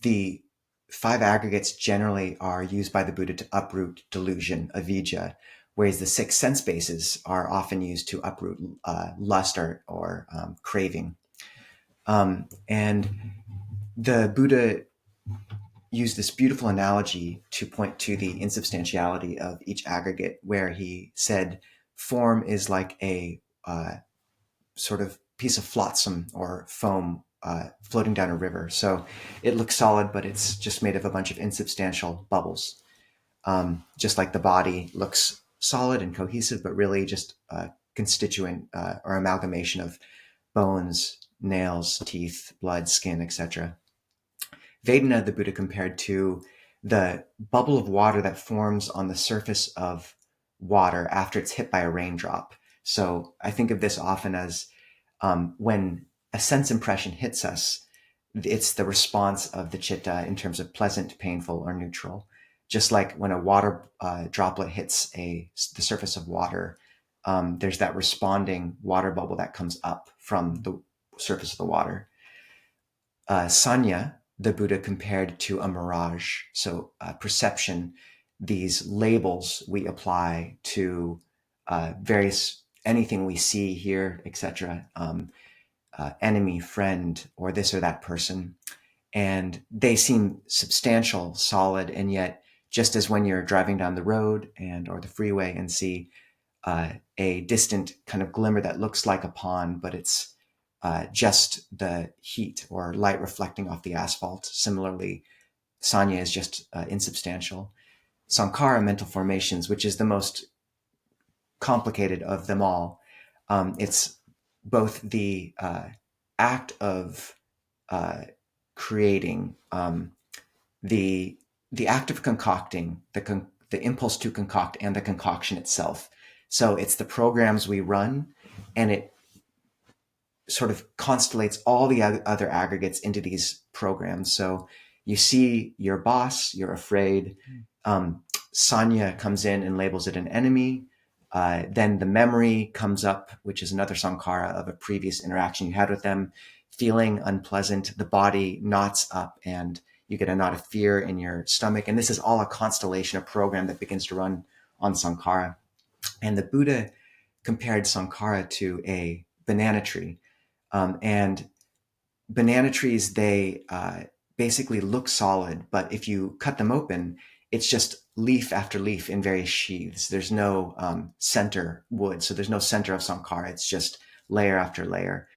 the five aggregates generally are used by the Buddha to uproot delusion, avijja, whereas the six sense bases are often used to uproot lust or craving. And the Buddha used this beautiful analogy to point to the insubstantiality of each aggregate, where he said form is like a sort of piece of flotsam or foam floating down a river. So it looks solid, but it's just made of a bunch of insubstantial bubbles. Just like the body looks solid and cohesive, but really just a constituent or amalgamation of bones, nails, teeth, blood, skin, etc. Vedana, the Buddha compared to the bubble of water that forms on the surface of water after it's hit by a raindrop. So I think of this often as when a sense impression hits us, it's the response of the chitta in terms of pleasant, painful, or neutral. Just like when a water droplet hits the surface of water, there's that responding water bubble that comes up from the surface of the water. Sanya, the Buddha compared to a mirage. So perception, these labels we apply to various, anything we see, hear, etc. Enemy, friend, or this or that person. And they seem substantial, solid, and yet just as when you're driving down the road or the freeway and see a distant kind of glimmer that looks like a pond, but it's just the heat or light reflecting off the asphalt. Similarly, sanya is just insubstantial. Sankhara, mental formations, which is the most complicated of them all. It's both the act of creating, the act of concocting, the impulse to concoct, and the concoction itself. So it's the programs we run, and it sort of constellates all the other aggregates into these programs. So you see your boss, you're afraid. Sanya comes in and labels it an enemy. Then the memory comes up, which is another sankhara of a previous interaction you had with them, feeling unpleasant. The body knots up and you get a knot of fear in your stomach. And this is all a constellation, a program that begins to run on sankhara. And the Buddha compared sankhara to a banana tree. And banana trees, they basically look solid, but if you cut them open, it's just leaf after leaf in various sheaths. There's no center wood, so there's no center of sankhara. It's just layer after layer.